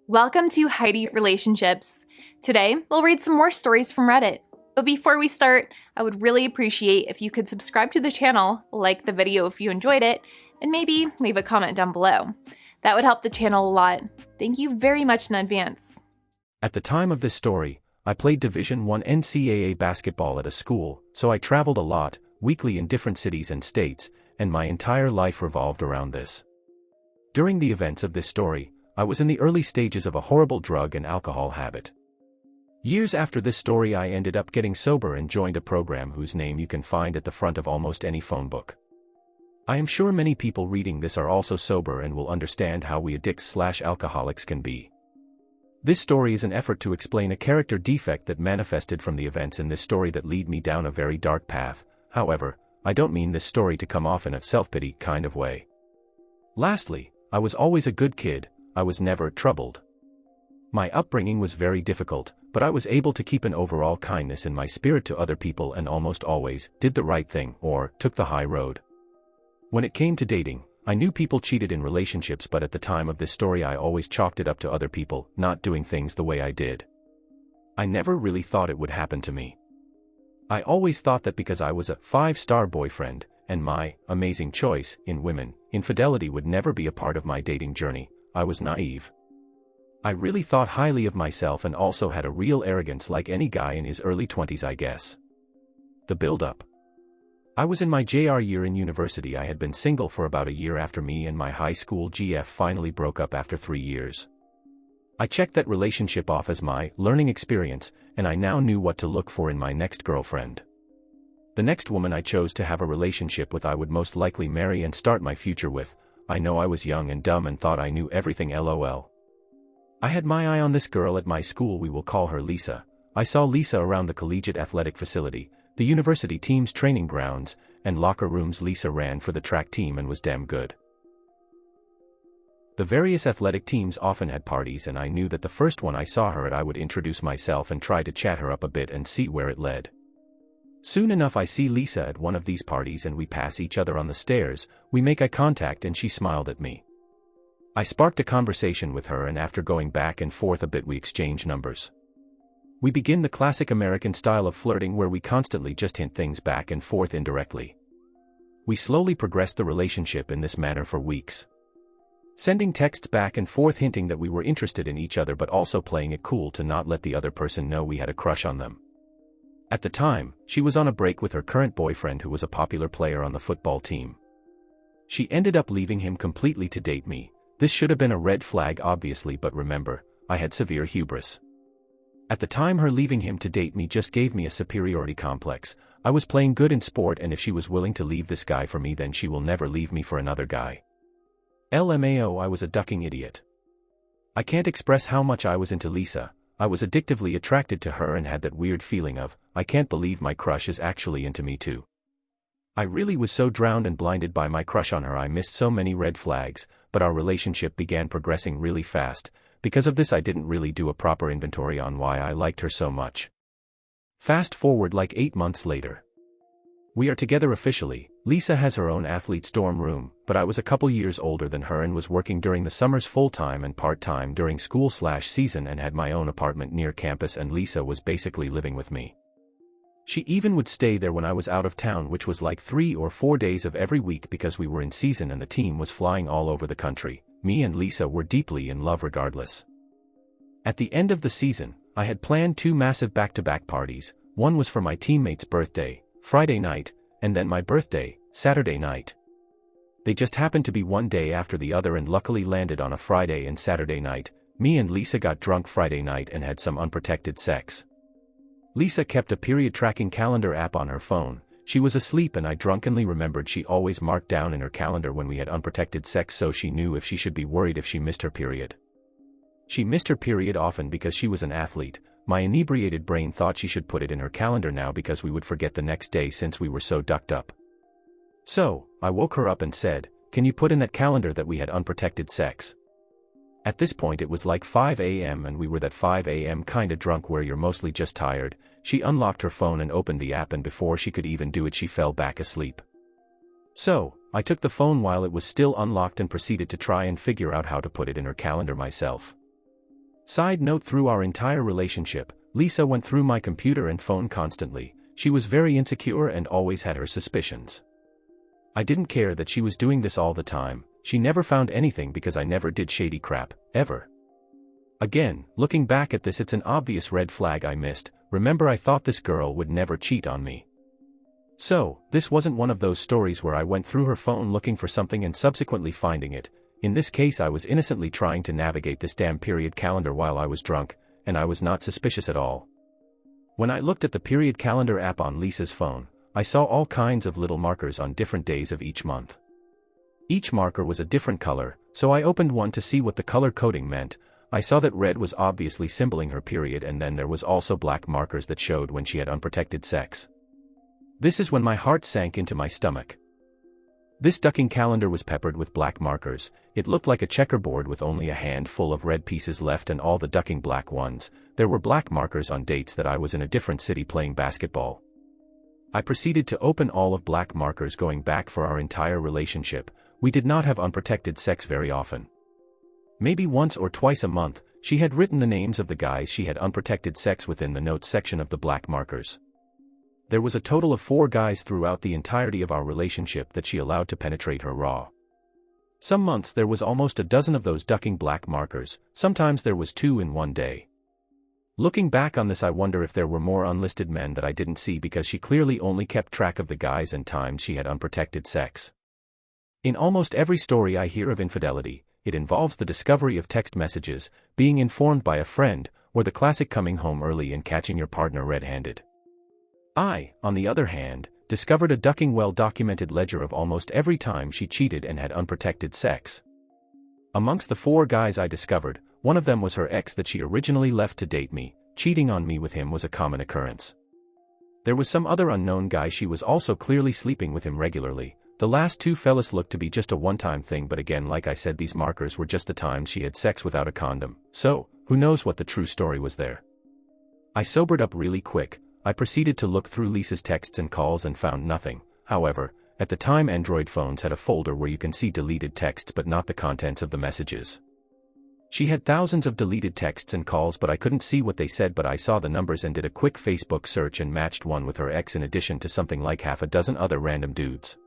Welcome to Heidi Relationships. Today, we'll read some more stories from Reddit. But before we start, I would really appreciate if you could subscribe to the channel, like the video if you enjoyed it, and maybe leave a comment down below. That would help the channel a lot. Thank you very much in advance. At the time of this story, I played Division I NCAA basketball at a school, so I traveled a lot, weekly in different cities and states, and my entire life revolved around this. During the events of this story, I was in the early stages of a horrible drug and alcohol habit. Years after this story, I ended up getting sober and joined a program whose name you can find at the front of almost any phone book. I am sure many people reading this are also sober and will understand how we addicts/alcoholics can be. This story is an effort to explain a character defect that manifested from the events in this story that lead me down a very dark path. However, I don't mean this story to come off in a self-pity kind of way. Lastly, I was always a good kid. I was never troubled. My upbringing was very difficult, but I was able to keep an overall kindness in my spirit to other people and almost always did the right thing or took the high road. When it came to dating, I knew people cheated in relationships, but at the time of this story I always chalked it up to other people not doing things the way I did. I never really thought it would happen to me. I always thought that because I was a 5-star boyfriend, and my amazing choice in women, infidelity would never be a part of my dating journey. I was naive. I really thought highly of myself and also had a real arrogance like any guy in his early 20s, I guess. The build-up. I was in my JR year in university. I had been single for about a year after me and my high school GF finally broke up after 3 years. I checked that relationship off as my learning experience, and I now knew what to look for in my next girlfriend. The next woman I chose to have a relationship with I would most likely marry and start my future with. I know I was young and dumb and thought I knew everything, lol. I had my eye on this girl at my school. We will call her Lisa. I saw Lisa around the collegiate athletic facility, the university team's training grounds, and locker rooms. Lisa ran for the track team and was damn good. The various athletic teams often had parties, and I knew that the first one I saw her at I would introduce myself and try to chat her up a bit and see where it led. Soon enough I see Lisa at one of these parties and we pass each other on the stairs. We make eye contact and she smiled at me. I sparked a conversation with her, and after going back and forth a bit we exchange numbers. We begin the classic American style of flirting where we constantly just hint things back and forth indirectly. We slowly progressed the relationship in this manner for weeks. Sending texts back and forth hinting that we were interested in each other but also playing it cool to not let the other person know we had a crush on them. At the time, she was on a break with her current boyfriend who was a popular player on the football team. She ended up leaving him completely to date me. This should have been a red flag obviously, but remember, I had severe hubris. At the time her leaving him to date me just gave me a superiority complex. I was playing good in sport, and if she was willing to leave this guy for me then she will never leave me for another guy. LMAO, I was a ducking idiot. I can't express how much I was into Lisa. I was addictively attracted to her and had that weird feeling of, I can't believe my crush is actually into me too. I really was so drowned and blinded by my crush on her. I missed so many red flags, but our relationship began progressing really fast. Because of this I didn't really do a proper inventory on why I liked her so much. Fast forward like 8 months later. We are together officially. Lisa has her own athlete's dorm room, but I was a couple years older than her and was working during the summers full-time and part-time during school/season and had my own apartment near campus, and Lisa was basically living with me. She even would stay there when I was out of town, which was like 3 or 4 days of every week because we were in season and the team was flying all over the country. Me and Lisa were deeply in love regardless. At the end of the season, I had planned 2 massive back-to-back parties. One was for my teammate's birthday, Friday night, and then my birthday, Saturday night. They just happened to be one day after the other and luckily landed on a Friday and Saturday night. Me and Lisa got drunk Friday night and had some unprotected sex. Lisa kept a period tracking calendar app on her phone. She was asleep and I drunkenly remembered she always marked down in her calendar when we had unprotected sex so she knew if she should be worried if she missed her period. She missed her period often because she was an athlete. My inebriated brain thought she should put it in her calendar now because we would forget the next day since we were so ducked up. So, I woke her up and said, "Can you put in that calendar that we had unprotected sex?" At this point it was like 5 a.m. and we were that 5 a.m. kinda drunk where you're mostly just tired. She unlocked her phone and opened the app, and before she could even do it she fell back asleep. So, I took the phone while it was still unlocked and proceeded to try and figure out how to put it in her calendar myself. Side note: through our entire relationship, Lisa went through my computer and phone constantly. She was very insecure and always had her suspicions. I didn't care that she was doing this all the time. She never found anything because I never did shady crap, ever. Again, looking back at this, it's an obvious red flag I missed. Remember, I thought this girl would never cheat on me. So, this wasn't one of those stories where I went through her phone looking for something and subsequently finding it. In this case, I was innocently trying to navigate this damn period calendar while I was drunk, and I was not suspicious at all. When I looked at the period calendar app on Lisa's phone, I saw all kinds of little markers on different days of each month. Each marker was a different color, so I opened one to see what the color coding meant. I saw that red was obviously symboling her period, and then there was also black markers that showed when she had unprotected sex. This is when my heart sank into my stomach. This ducking calendar was peppered with black markers. It looked like a checkerboard with only a handful of red pieces left and all the ducking black ones. There were black markers on dates that I was in a different city playing basketball. I proceeded to open all of black markers going back for our entire relationship. We did not have unprotected sex very often. Maybe once or twice a month. She had written the names of the guys she had unprotected sex with in the notes section of the black markers. There was a total of 4 guys throughout the entirety of our relationship that she allowed to penetrate her raw. Some months there was almost a dozen of those ducking black markers. Sometimes there was 2 in one day. Looking back on this, I wonder if there were more unlisted men that I didn't see, because she clearly only kept track of the guys and times she had unprotected sex. In almost every story I hear of infidelity, it involves the discovery of text messages, being informed by a friend, or the classic coming home early and catching your partner red-handed. I, on the other hand, discovered a ducking well-documented ledger of almost every time she cheated and had unprotected sex. Amongst the 4 guys I discovered, one of them was her ex that she originally left to date me. Cheating on me with him was a common occurrence. There was some other unknown guy she was also clearly sleeping with him regularly. The last 2 fellas looked to be just a one-time thing, but again, like I said, these markers were just the times she had sex without a condom, so, who knows what the true story was there. I sobered up really quick. I proceeded to look through Lisa's texts and calls and found nothing. However, at the time, Android phones had a folder where you can see deleted texts but not the contents of the messages. She had thousands of deleted texts and calls, but I couldn't see what they said, but I saw the numbers and did a quick Facebook search and matched one with her ex in addition to something like half a dozen other random dudes.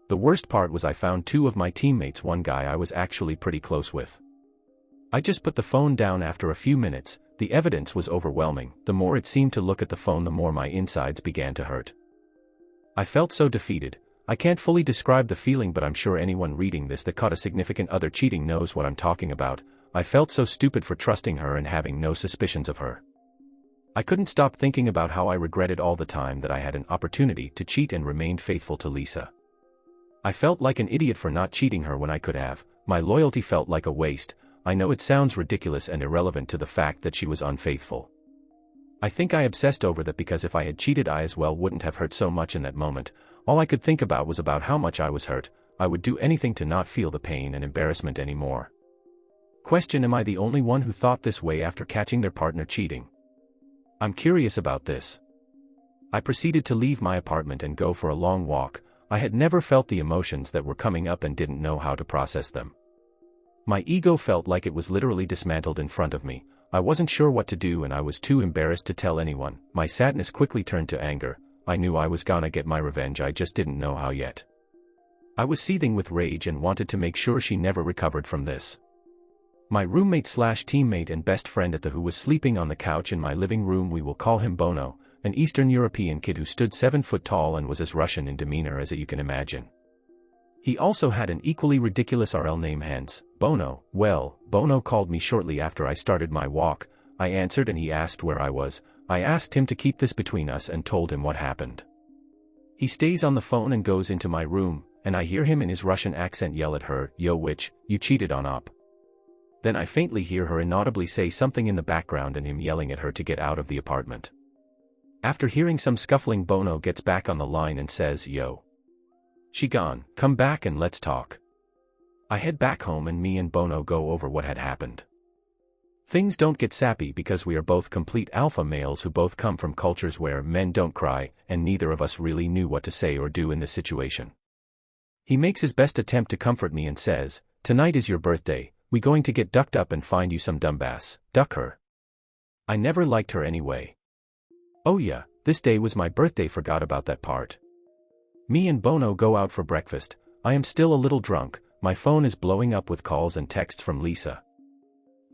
The worst part was I found 2 of my teammates, one guy I was actually pretty close with. I just put the phone down after a few minutes. The evidence was overwhelming. The more it seemed to look at the phone, the more my insides began to hurt. I felt so defeated. I can't fully describe the feeling, but I'm sure anyone reading this that caught a significant other cheating knows what I'm talking about. I felt so stupid for trusting her and having no suspicions of her. I couldn't stop thinking about how I regretted all the time that I had an opportunity to cheat and remained faithful to Lisa. I felt like an idiot for not cheating her when I could have. My loyalty felt like a waste. I know it sounds ridiculous and irrelevant to the fact that she was unfaithful. I think I obsessed over that because if I had cheated, I as well wouldn't have hurt so much in that moment. All I could think about was about how much I was hurt. I would do anything to not feel the pain and embarrassment anymore. Question: am I the only one who thought this way after catching their partner cheating? I'm curious about this. I proceeded to leave my apartment and go for a long walk. I had never felt the emotions that were coming up and didn't know how to process them. My ego felt like it was literally dismantled in front of me. I wasn't sure what to do and I was too embarrassed to tell anyone. My sadness quickly turned to anger. I knew I was gonna get my revenge, I just didn't know how yet. I was seething with rage and wanted to make sure she never recovered from this. My roommate/teammate and best friend who was sleeping on the couch in my living room, we will call him Bono, an Eastern European kid who stood 7 foot tall and was as Russian in demeanor as you can imagine. He also had an equally ridiculous RL name, hence, Bono. Well, Bono called me shortly after I started my walk. I answered and he asked where I was. I asked him to keep this between us and told him what happened. He stays on the phone and goes into my room, and I hear him in his Russian accent yell at her, "Yo witch, you cheated on op." Then I faintly hear her inaudibly say something in the background and him yelling at her to get out of the apartment. After hearing some scuffling, Bono gets back on the line and says, "Yo. She gone, come back and let's talk." I head back home and me and Bono go over what had happened. Things don't get sappy because we are both complete alpha males who both come from cultures where men don't cry, and neither of us really knew what to say or do in this situation. He makes his best attempt to comfort me and says, "Tonight is your birthday, We going to get ducked up and find you some dumbass. Duck her. I never liked her anyway. Oh yeah, this day was my birthday, forgot about that part. Me and Bono go out for breakfast. I am still a little drunk, my phone is blowing up with calls and texts from Lisa.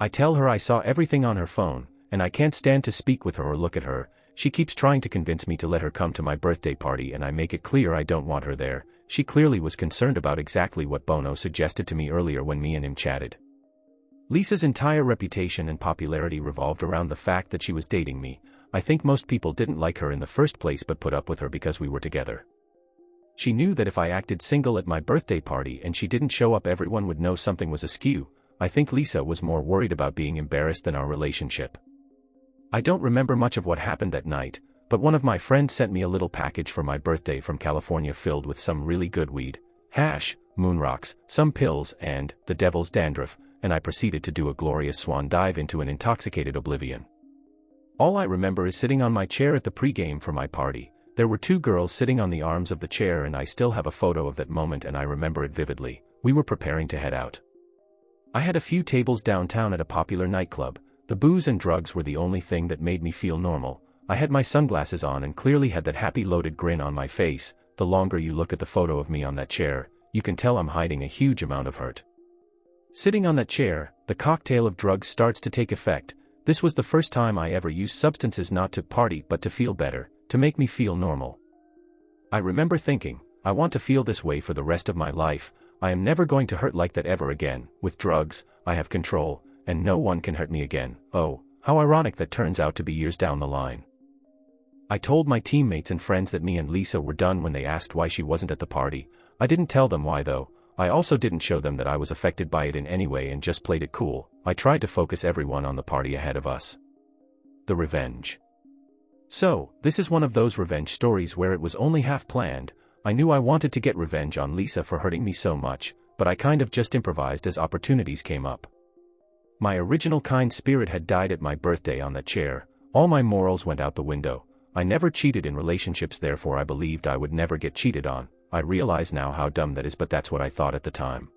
I tell her I saw everything on her phone, and I can't stand to speak with her or look at her. She keeps trying to convince me to let her come to my birthday party, and I make it clear I don't want her there. She clearly was concerned about exactly what Bono suggested to me earlier when me and him chatted. Lisa's entire reputation and popularity revolved around the fact that she was dating me. I think most people didn't like her in the first place but put up with her because we were together. She knew that if I acted single at my birthday party and she didn't show up, everyone would know something was askew. I think Lisa was more worried about being embarrassed than our relationship. I don't remember much of what happened that night, but one of my friends sent me a little package for my birthday from California filled with some really good weed, hash, moon rocks, some pills, and the devil's dandruff, and I proceeded to do a glorious swan dive into an intoxicated oblivion. All I remember is sitting on my chair at the pregame for my party. There were two girls sitting on the arms of the chair, and I still have a photo of that moment and I remember it vividly. We were preparing to head out. I had a few tables downtown at a popular nightclub. The booze and drugs were the only thing that made me feel normal. I had my sunglasses on and clearly had that happy loaded grin on my face. The longer you look at the photo of me on that chair, you can tell I'm hiding a huge amount of hurt. Sitting on that chair, the cocktail of drugs starts to take effect. This was the first time I ever used substances, not to party but to feel better, to make me feel normal. I remember thinking, I want to feel this way for the rest of my life. I am never going to hurt like that ever again. With drugs, I have control, and no one can hurt me again. Oh, how ironic that turns out to be years down the line. I told my teammates and friends that me and Lisa were done when they asked why she wasn't at the party. I didn't tell them why though. I also didn't show them that I was affected by it in any way and just played it cool. I tried to focus everyone on the party ahead of us. The revenge. So, this is one of those revenge stories where it was only half planned. I knew I wanted to get revenge on Lisa for hurting me so much, but I kind of just improvised as opportunities came up. My original kind spirit had died at my birthday on that chair. All my morals went out the window. I never cheated in relationships, therefore I believed I would never get cheated on. I realize now how dumb that is, but that's what I thought at the time.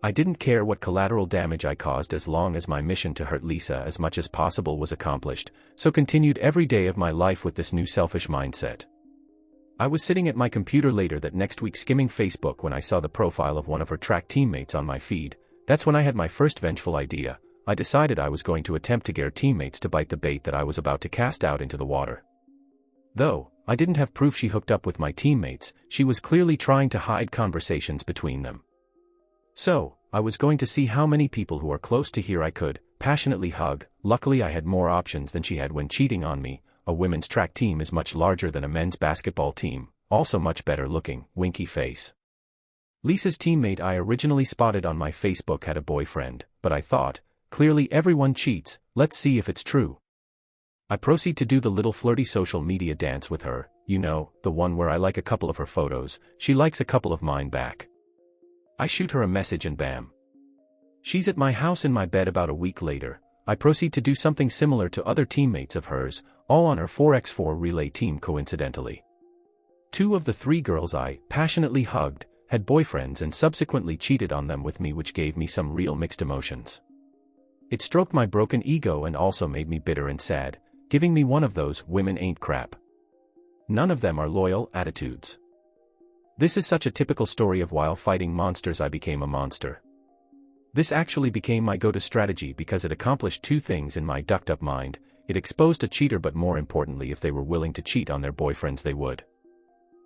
I didn't care what collateral damage I caused as long as my mission to hurt Lisa as much as possible was accomplished, so continued every day of my life with this new selfish mindset. I was sitting at my computer later that next week skimming Facebook when I saw the profile of one of her track teammates on my feed. That's when I had my first vengeful idea. I decided I was going to attempt to get her teammates to bite the bait that I was about to cast out into the water. Though I didn't have proof she hooked up with my teammates, she was clearly trying to hide conversations between them. So, I was going to see how many people who are close to here I could passionately hug. Luckily I had more options than she had when cheating on me. A women's track team is much larger than a men's basketball team, also much better looking, winky face. Lisa's teammate I originally spotted on my Facebook had a boyfriend, but I thought, clearly everyone cheats, let's see if it's true. I proceed to do the little flirty social media dance with her, you know, the one where I like a couple of her photos, she likes a couple of mine back. I shoot her a message and bam. She's at my house in my bed about a week later. I proceed to do something similar to other teammates of hers, all on her 4x4 relay team coincidentally. 2 of the 3 girls I passionately hugged had boyfriends and subsequently cheated on them with me, which gave me some real mixed emotions. It stroked my broken ego and also made me bitter and sad, giving me one of those women ain't crap. None of them are loyal attitudes. This is such a typical story of while fighting monsters I became a monster. This actually became my go-to strategy because it accomplished 2 things in my ducked-up mind. It exposed a cheater, but more importantly, if they were willing to cheat on their boyfriends they would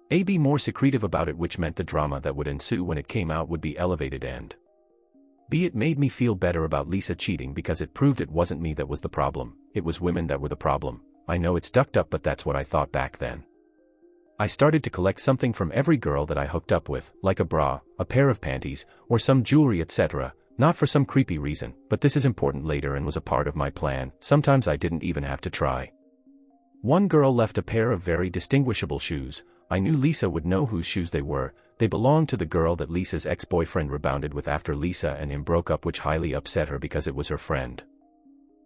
be more secretive about it, which meant the drama that would ensue when it came out would be elevated, and it made me feel better about Lisa cheating because it proved it wasn't me that was the problem, it was women that were the problem. I know it's ducked up, but that's what I thought back then. I started to collect something from every girl that I hooked up with, like a bra, a pair of panties, or some jewelry, etc., not for some creepy reason, but this is important later and was a part of my plan. Sometimes I didn't even have to try. One girl left a pair of very distinguishable shoes. I knew Lisa would know whose shoes they were. They belonged to the girl that Lisa's ex-boyfriend rebounded with after Lisa and him broke up, which highly upset her because it was her friend.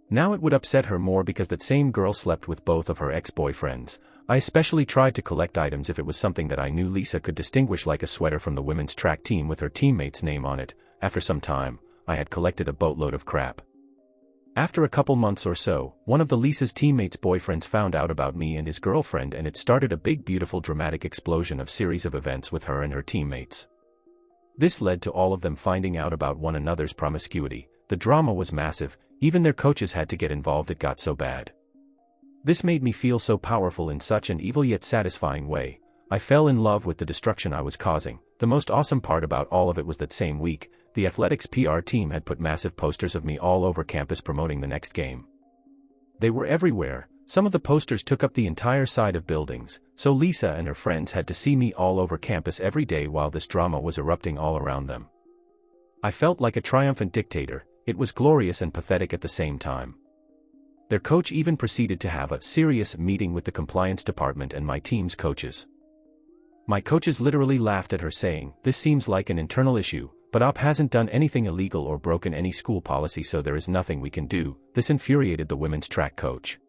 Now it would upset her more because that same girl slept with both of her ex-boyfriends. I especially tried to collect items if it was something that I knew Lisa could distinguish, like a sweater from the women's track team with her teammate's name on it. After some time, I had collected a boatload of crap. After a couple months or so, one of the Lisa's teammates' boyfriends found out about me and his girlfriend, and it started a big beautiful dramatic explosion of series of events with her and her teammates. This led to all of them finding out about one another's promiscuity. The drama was massive, even their coaches had to get involved, it got so bad. This made me feel so powerful in such an evil yet satisfying way. I fell in love with the destruction I was causing. The most awesome part about all of it was that same week, the athletics PR team had put massive posters of me all over campus promoting the next game. They were everywhere. Some of the posters took up the entire side of buildings, so Lisa and her friends had to see me all over campus every day while this drama was erupting all around them. I felt like a triumphant dictator. It was glorious and pathetic at the same time. Their coach even proceeded to have a serious meeting with the compliance department and my team's coaches. My coaches literally laughed at her, saying, "This seems like an internal issue, but UP hasn't done anything illegal or broken any school policy, so there is nothing we can do." This infuriated the women's track coach.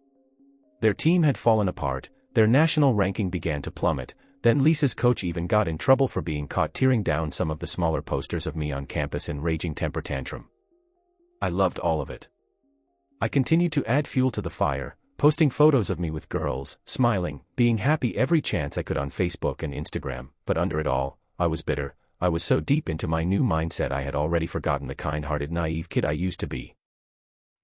Their team had fallen apart, their national ranking began to plummet, then Lisa's coach even got in trouble for being caught tearing down some of the smaller posters of me on campus in raging temper tantrum. I loved all of it. I continued to add fuel to the fire, posting photos of me with girls, smiling, being happy every chance I could on Facebook and Instagram, but under it all, I was bitter. I was so deep into my new mindset I had already forgotten the kind-hearted naive kid I used to be.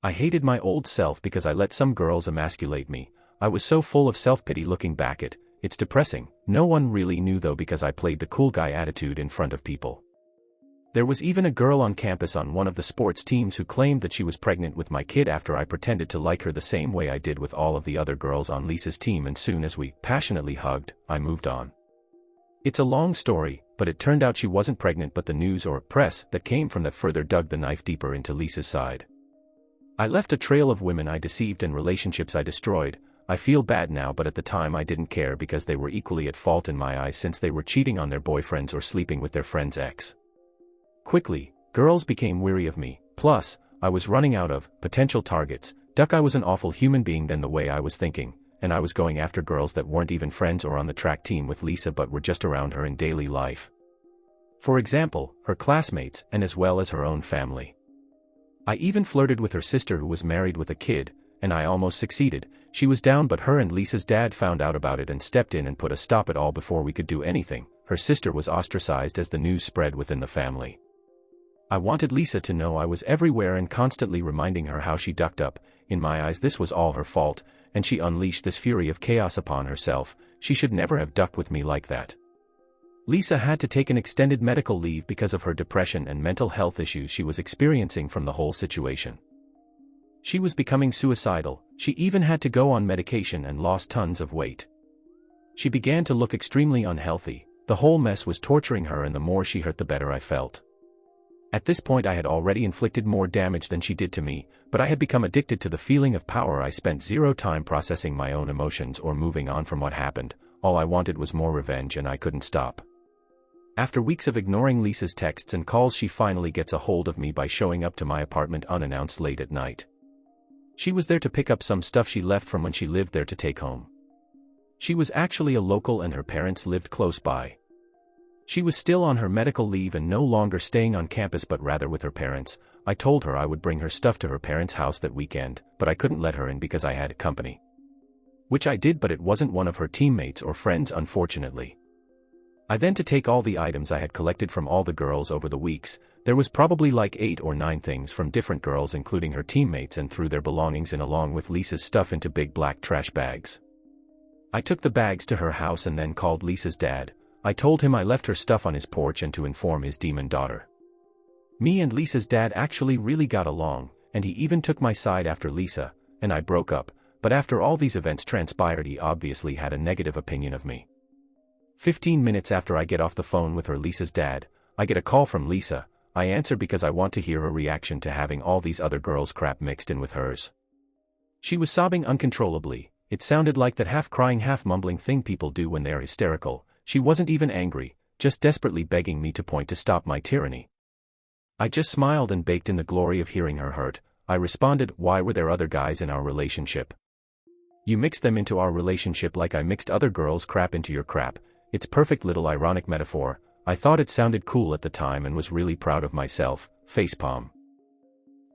I hated my old self because I let some girls emasculate me. I was so full of self-pity looking back at. It's depressing. No one really knew though because I played the cool guy attitude in front of people. There was even a girl on campus on one of the sports teams who claimed that she was pregnant with my kid after I pretended to like her the same way I did with all of the other girls on Lisa's team, and soon as we passionately hugged, I moved on. It's a long story, but it turned out she wasn't pregnant, but the news or press that came from that further dug the knife deeper into Lisa's side. I left a trail of women I deceived and relationships I destroyed. I feel bad now, but at the time I didn't care because they were equally at fault in my eyes since they were cheating on their boyfriends or sleeping with their friend's ex. Quickly, girls became weary of me, plus, I was running out of potential targets. I was an awful human being then the way I was thinking, and I was going after girls that weren't even friends or on the track team with Lisa but were just around her in daily life. For example, her classmates and as well as her own family. I even flirted with her sister who was married with a kid, and I almost succeeded. She was down but her and Lisa's dad found out about it and stepped in and put a stop at all before we could do anything. Her sister was ostracized as the news spread within the family. I wanted Lisa to know I was everywhere and constantly reminding her how she ducked up. In my eyes this was all her fault, and she unleashed this fury of chaos upon herself. She should never have ducked with me like that. Lisa had to take an extended medical leave because of her depression and mental health issues she was experiencing from the whole situation. She was becoming suicidal. She even had to go on medication and lost tons of weight. She began to look extremely unhealthy. The whole mess was torturing her, and the more she hurt the better I felt. At this point I had already inflicted more damage than she did to me, but I had become addicted to the feeling of power. I spent zero time processing my own emotions or moving on from what happened. All I wanted was more revenge, and I couldn't stop. After weeks of ignoring Lisa's texts and calls, she finally gets a hold of me by showing up to my apartment unannounced late at night. She was there to pick up some stuff she left from when she lived there to take home. She was actually a local and her parents lived close by. She was still on her medical leave and no longer staying on campus but rather with her parents. I told her I would bring her stuff to her parents' house that weekend, but I couldn't let her in because I had company. Which I did, but it wasn't one of her teammates or friends, unfortunately. I then to take all the items I had collected from all the girls over the weeks. There was probably like 8 or 9 things from different girls including her teammates, and threw their belongings in along with Lisa's stuff into big black trash bags. I took the bags to her house and then called Lisa's dad. I told him I left her stuff on his porch and to inform his demon daughter. Me and Lisa's dad actually really got along, and he even took my side after Lisa and I broke up, but after all these events transpired he obviously had a negative opinion of me. 15 minutes after I get off the phone with her Lisa's dad, I get a call from Lisa. I answer because I want to hear her reaction to having all these other girls' crap mixed in with hers. She was sobbing uncontrollably. It sounded like that half crying half mumbling thing people do when they are hysterical. She wasn't even angry, just desperately begging me to point to stop my tyranny. I just smiled and baked in the glory of hearing her hurt. I responded, "Why were there other guys in our relationship? You mixed them into our relationship like I mixed other girls' crap into your crap." It's perfect little ironic metaphor. I thought it sounded cool at the time and was really proud of myself. Facepalm.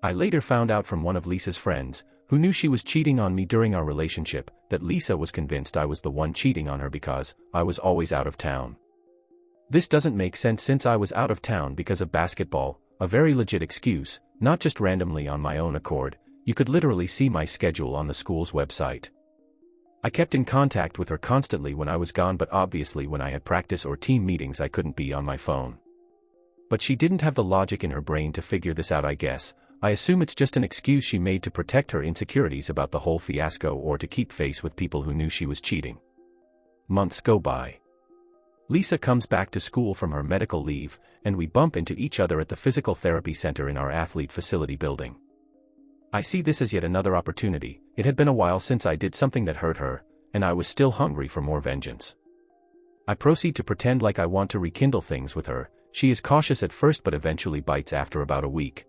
I later found out from one of Lisa's friends, who knew she was cheating on me during our relationship, that Lisa was convinced I was the one cheating on her because I was always out of town. This doesn't make sense since I was out of town because of basketball, a very legit excuse, not just randomly on my own accord. You could literally see my schedule on the school's website. I kept in contact with her constantly when I was gone, but obviously when I had practice or team meetings I couldn't be on my phone. But she didn't have the logic in her brain to figure this out, I guess. I assume it's just an excuse she made to protect her insecurities about the whole fiasco or to keep face with people who knew she was cheating. Months go by. Lisa comes back to school from her medical leave, and we bump into each other at the physical therapy center in our athlete facility building. I see this as yet another opportunity. It had been a while since I did something that hurt her, and I was still hungry for more vengeance. I proceed to pretend like I want to rekindle things with her. She is cautious at first but eventually bites after about a week.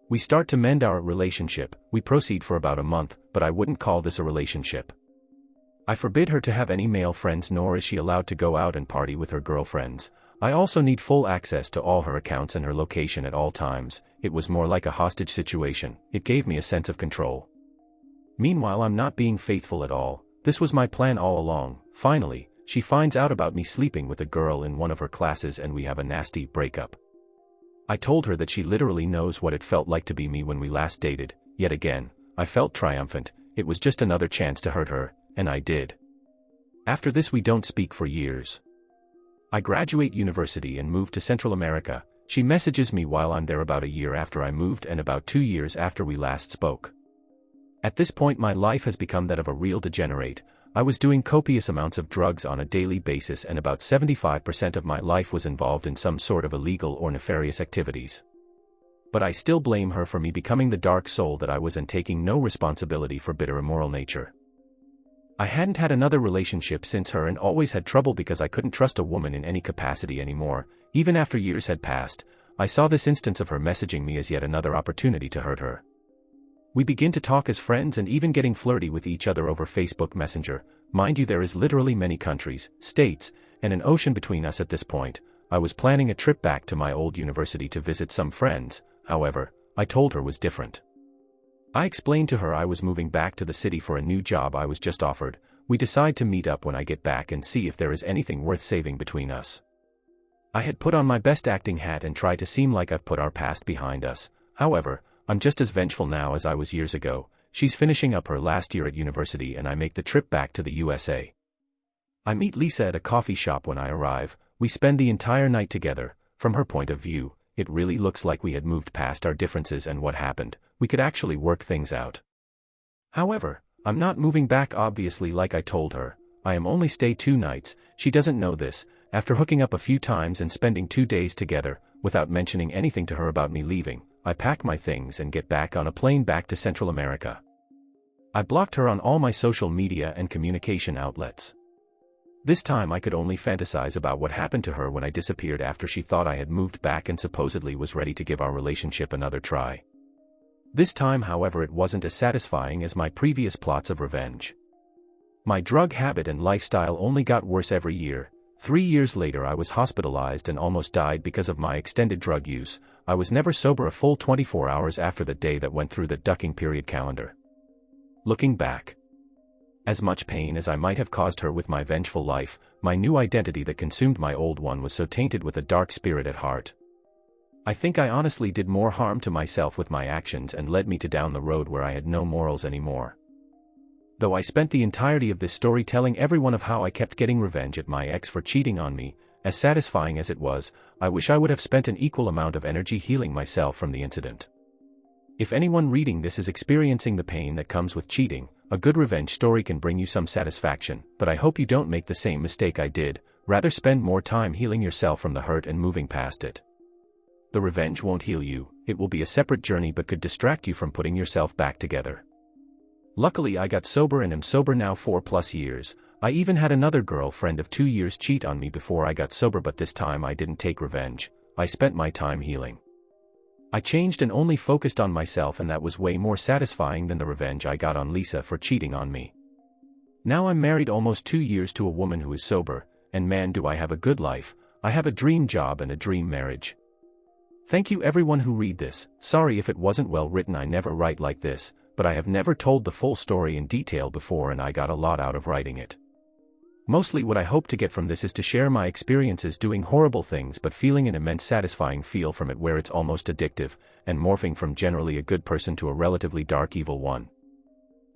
We start to mend our relationship. We proceed for about a month, but I wouldn't call this a relationship. I forbid her to have any male friends, nor is she allowed to go out and party with her girlfriends. I also need full access to all her accounts and her location at all times. It was more like a hostage situation. It gave me a sense of control. Meanwhile, I'm not being faithful at all. This was my plan all along. Finally, she finds out about me sleeping with a girl in one of her classes and we have a nasty breakup. I told her that she literally knows what it felt like to be me when we last dated. Yet again, I felt triumphant. It was just another chance to hurt her, and I did. After this we don't speak for years. I graduate university and move to Central America. She messages me while I'm there about a year after I moved and about 2 years after we last spoke. At this point my life has become that of a real degenerate. I was doing copious amounts of drugs on a daily basis and about 75% of my life was involved in some sort of illegal or nefarious activities. But I still blame her for me becoming the dark soul that I was and taking no responsibility for bitter immoral nature. I hadn't had another relationship since her and always had trouble because I couldn't trust a woman in any capacity anymore. Even after years had passed, I saw this instance of her messaging me as yet another opportunity to hurt her. We begin to talk as friends and even getting flirty with each other over Facebook Messenger. Mind you, there is literally many countries, states, and an ocean between us at this point. I was planning a trip back to my old university to visit some friends. However, I told her was different. I explained to her I was moving back to the city for a new job I was just offered. We decide to meet up when I get back and see if there is anything worth saving between us. I had put on my best acting hat and tried to seem like I've put our past behind us. However, I'm just as vengeful now as I was years ago. She's finishing up her last year at university and I make the trip back to the USA. I meet Lisa at a coffee shop when I arrive. We spend the entire night together. From her point of view, it really looks like we had moved past our differences and what happened. We could actually work things out. However, I'm not moving back obviously like I told her. I am only stay 2 nights. She doesn't know this. After hooking up a few times and spending 2 days together, without mentioning anything to her about me leaving, I pack my things and get back on a plane back to Central America. I blocked her on all my social media and communication outlets. This time I could only fantasize about what happened to her when I disappeared after she thought I had moved back and supposedly was ready to give our relationship another try. This time, however, it wasn't as satisfying as my previous plots of revenge. My drug habit and lifestyle only got worse every year. 3 years later I was hospitalized and almost died because of my extended drug use. I was never sober a full 24 hours after the day that went through the ducking period calendar. Looking back, as much pain as I might have caused her with my vengeful life, my new identity that consumed my old one was so tainted with a dark spirit at heart. I think I honestly did more harm to myself with my actions and led me to down the road where I had no morals anymore. Though I spent the entirety of this story telling everyone of how I kept getting revenge at my ex for cheating on me, as satisfying as it was, I wish I would have spent an equal amount of energy healing myself from the incident. If anyone reading this is experiencing the pain that comes with cheating, a good revenge story can bring you some satisfaction, but I hope you don't make the same mistake I did. Rather spend more time healing yourself from the hurt and moving past it. The revenge won't heal you, it will be a separate journey but could distract you from putting yourself back together. Luckily I got sober and am sober now 4+ years. I even had another girlfriend of 2 years cheat on me before I got sober, but this time I didn't take revenge. I spent my time healing. I changed and only focused on myself, and that was way more satisfying than the revenge I got on Lisa for cheating on me. Now I'm married almost 2 years to a woman who is sober, and man do I have a good life. I have a dream job and a dream marriage. Thank you everyone who read this. Sorry if it wasn't well written, I never write like this, but I have never told the full story in detail before and I got a lot out of writing it. Mostly what I hope to get from this is to share my experiences doing horrible things but feeling an immense satisfying feel from it where it's almost addictive, and morphing from generally a good person to a relatively dark evil one.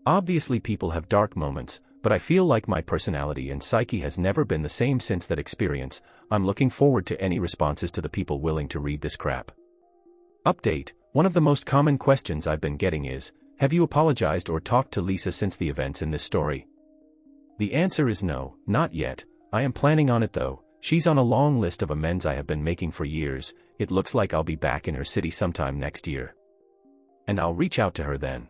Obviously people have dark moments, but I feel like my personality and psyche has never been the same since that experience. I'm looking forward to any responses to the people willing to read this crap. Update: one of the most common questions I've been getting is, have you apologized or talked to Lisa since the events in this story? The answer is no, not yet. I am planning on it though. She's on a long list of amends I have been making for years. It looks like I'll be back in her city sometime next year. And I'll reach out to her then.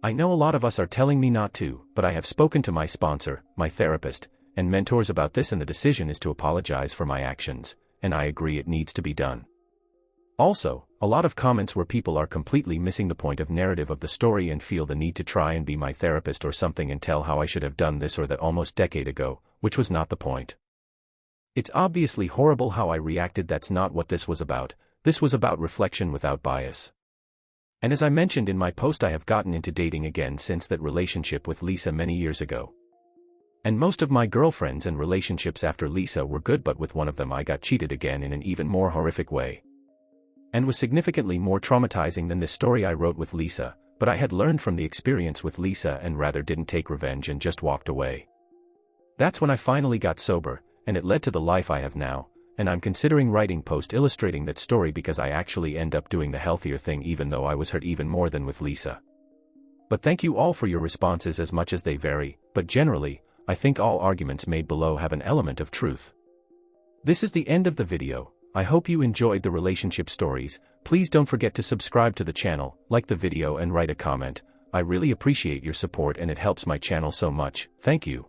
I know a lot of us are telling me not to, but I have spoken to my sponsor, my therapist, and mentors about this, and the decision is to apologize for my actions, and I agree it needs to be done. Also, a lot of comments where people are completely missing the point of narrative of the story and feel the need to try and be my therapist or something and tell how I should have done this or that almost decade ago, which was not the point. It's obviously horrible how I reacted. That's not what this was about. This was about reflection without bias. And as I mentioned in my post, I have gotten into dating again since that relationship with Lisa many years ago. And most of my girlfriends and relationships after Lisa were good, but with one of them I got cheated again in an even more horrific way. And was significantly more traumatizing than this story I wrote with Lisa, but I had learned from the experience with Lisa and rather didn't take revenge and just walked away. That's when I finally got sober, and it led to the life I have now, and I'm considering writing post illustrating that story because I actually end up doing the healthier thing even though I was hurt even more than with Lisa. But thank you all for your responses as much as they vary, but generally, I think all arguments made below have an element of truth. This is the end of the video. I hope you enjoyed the relationship stories. Please don't forget to subscribe to the channel, like the video and write a comment. I really appreciate your support and it helps my channel so much. Thank you.